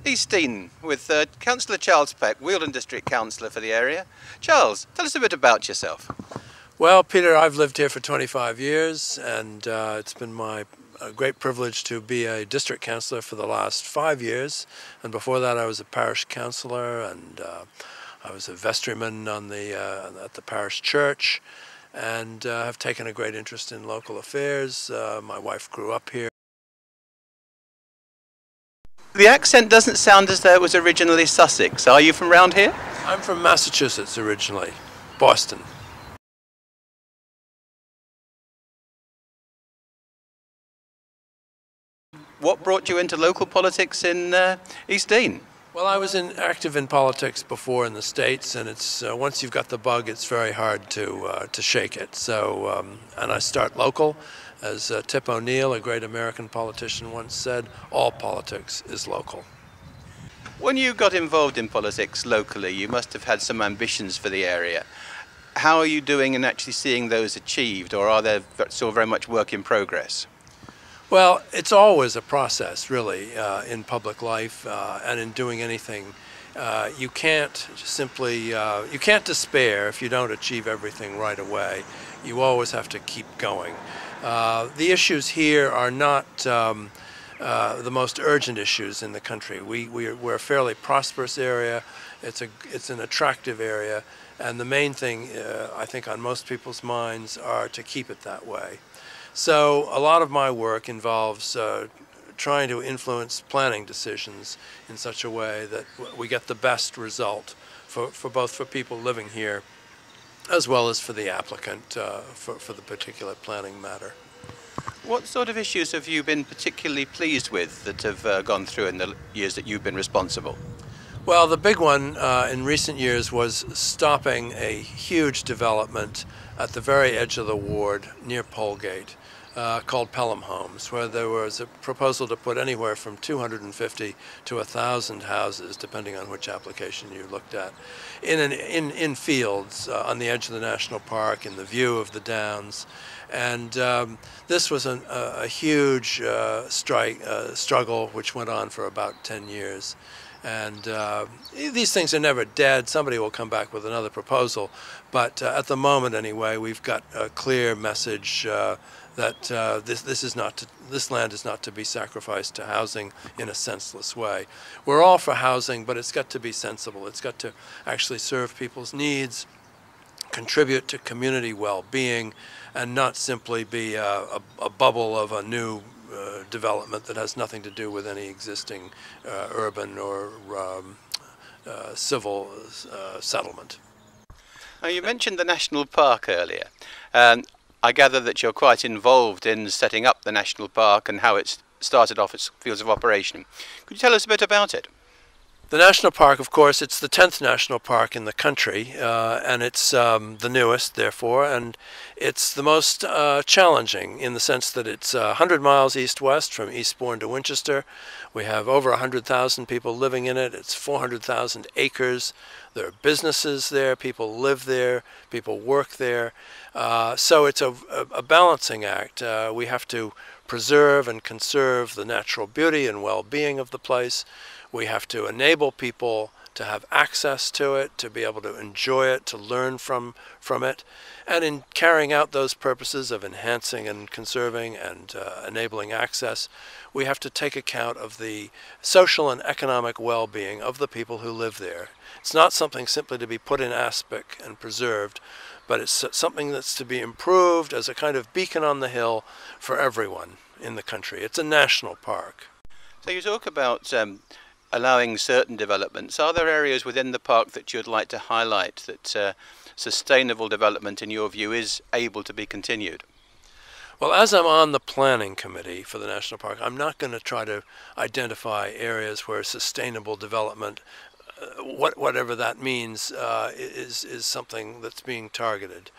East Dean with Councillor Charles Peck, Wealdon District Councillor for the area. Charles, tell us a bit about yourself. Well, Peter, I've lived here for 25 years, and it's been my great privilege to be a district councillor for the last 5 years. And before that, I was a parish councillor, and I was a vestryman on at the parish church, and have taken a great interest in local affairs. My wife grew up here. The accent doesn't sound as though it was originally Sussex. Are you from round here? I'm from Massachusetts originally, Boston. What brought you into local politics in East Dean? Well, I was active in politics before in the States, and it's once you've got the bug, it's very hard to shake it. So, and I start local. As Tip O'Neill, a great American politician, once said, all politics is local. When you got involved in politics locally, you must have had some ambitions for the area. How are you doing in actually seeing those achieved, or are there still very much work in progress? Well, it's always a process, really, in public life and in doing anything. You can't simply, you can't despair if you don't achieve everything right away. You always have to keep going. The issues here are not the most urgent issues in the country. We're a fairly prosperous area. It's an attractive area, and the main thing I think on most people's minds are to keep it that way. So a lot of my work involves trying to influence planning decisions in such a way that we get the best result for both people living here as well as for the applicant for the particular planning matter. What sort of issues have you been particularly pleased with that have gone through in the years that you've been responsible? Well, the big one in recent years was stopping a huge development at the very edge of the ward near Polegate called Pelham Homes, where there was a proposal to put anywhere from 250 to 1,000 houses, depending on which application you looked at, in fields on the edge of the national park, in the view of the downs. And this was a huge struggle which went on for about 10 years. And these things are never dead. Somebody will come back with another proposal. But at the moment, anyway, we've got a clear message that this land is not to be sacrificed to housing in a senseless way. We're all for housing, but it's got to be sensible. It's got to actually serve people's needs, contribute to community well-being, and not simply be a bubble of a new development that has nothing to do with any existing urban or civil settlement. Now, you mentioned the national park earlier. I gather that you're quite involved in setting up the national park and how it's started off its fields of operation. Could you tell us a bit about it? The national park, of course, it's the 10th national park in the country, and it's the newest, therefore, and it's the most challenging in the sense that it's 100 miles east-west from Eastbourne to Winchester. We have over 100,000 people living in it. It's 400,000 acres. There are businesses there, people live there, people work there. So it's a balancing act. We have to preserve and conserve the natural beauty and well-being of the place. We have to enable people to have access to it, to be able to enjoy it, to learn from it. And in carrying out those purposes of enhancing and conserving and enabling access, we have to take account of the social and economic well-being of the people who live there. It's not something simply to be put in aspic and preserved, but it's something that's to be improved as a kind of beacon on the hill for everyone in the country. It's a national park. So you talk about allowing certain developments. Are there areas within the park that you'd like to highlight that sustainable development, in your view, is able to be continued? Well, as I'm on the planning committee for the national park, I'm not going to try to identify areas where sustainable development, whatever that means, is something that's being targeted.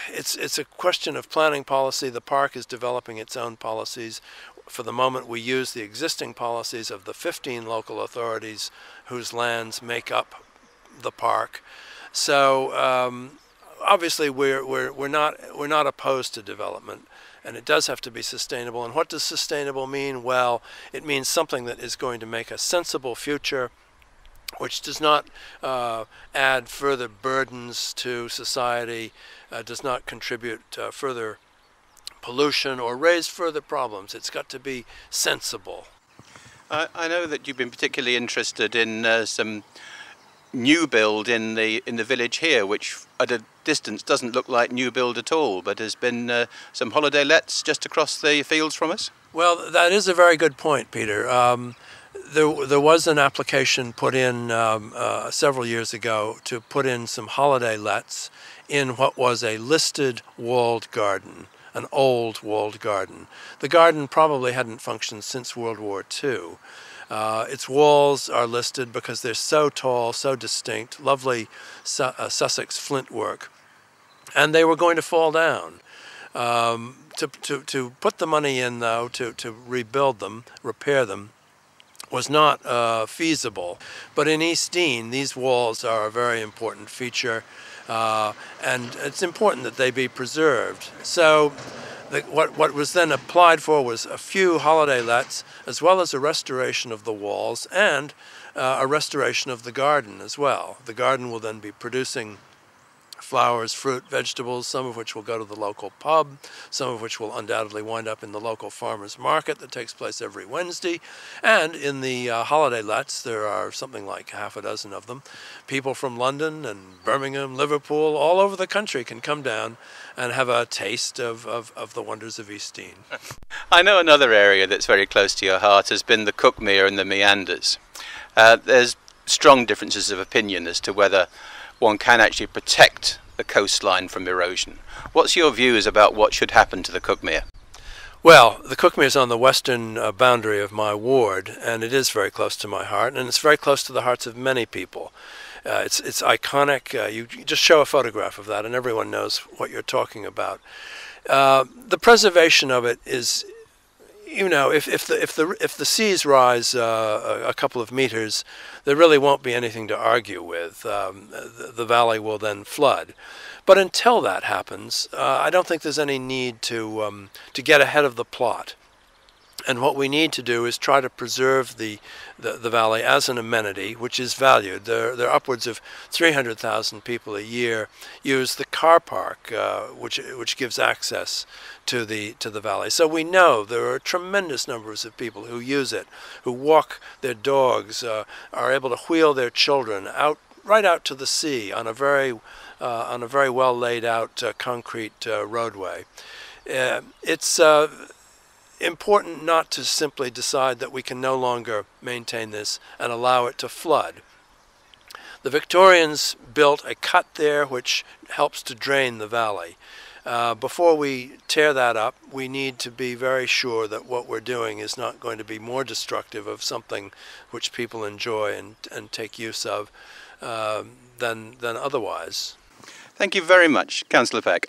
It's a question of planning policy. The park is developing its own policies. For the moment, we use the existing policies of the 15 local authorities whose lands make up the park. So obviously, we're not opposed to development. And it does have to be sustainable. And what does sustainable mean? Well, it means something that is going to make a sensible future, which does not add further burdens to society, does not contribute further pollution or raise further problems. It's got to be sensible. I know that you've been particularly interested in some new build in the village here, which at a distance doesn't look like new build at all, but has been some holiday lets just across the fields from us. Well, that is a very good point, Peter. There was an application put in several years ago to put in some holiday lets in what was a listed walled garden, an old walled garden. The garden probably hadn't functioned since World War II. Its walls are listed because they're so tall, so distinct, lovely Sussex flint work, and they were going to fall down. To put the money in, though, to rebuild them, repair them, was not feasible. But in East Dean, these walls are a very important feature, and it's important that they be preserved. So what was then applied for was a few holiday lets, as well as a restoration of the walls and a restoration of the garden as well. The garden will then be producing flowers, fruit, vegetables, some of which will go to the local pub, some of which will undoubtedly wind up in the local farmers market that takes place every Wednesday. And in the holiday lets, there are something like half a dozen of them. People from London and Birmingham, Liverpool, all over the country can come down and have a taste of the wonders of East Dean. I know another area that's very close to your heart has been the Cuckmere and the meanders. There's strong differences of opinion as to whether one can actually protect the coastline from erosion. What's your views about what should happen to the Cuckmere? Well, the Cuckmere is on the western boundary of my ward, and it is very close to my heart, and it's very close to the hearts of many people. It's iconic. You just show a photograph of that, and everyone knows what you're talking about. The preservation of it is, you know, if the seas rise a couple of meters, there really won't be anything to argue with. The valley will then flood. But until that happens, I don't think there's any need to get ahead of the plot. And what we need to do is try to preserve the valley as an amenity, which is valued. There are upwards of 300,000 people a year use the car park, which gives access to the valley. So we know there are tremendous numbers of people who use it, who walk their dogs, are able to wheel their children right out to the sea on a very well laid out concrete roadway. It's important not to simply decide that we can no longer maintain this and allow it to flood. The Victorians built a cut there which helps to drain the valley. Before we tear that up, we need to be very sure that what we're doing is not going to be more destructive of something which people enjoy and take use of than otherwise. Thank you very much, Councillor Peck.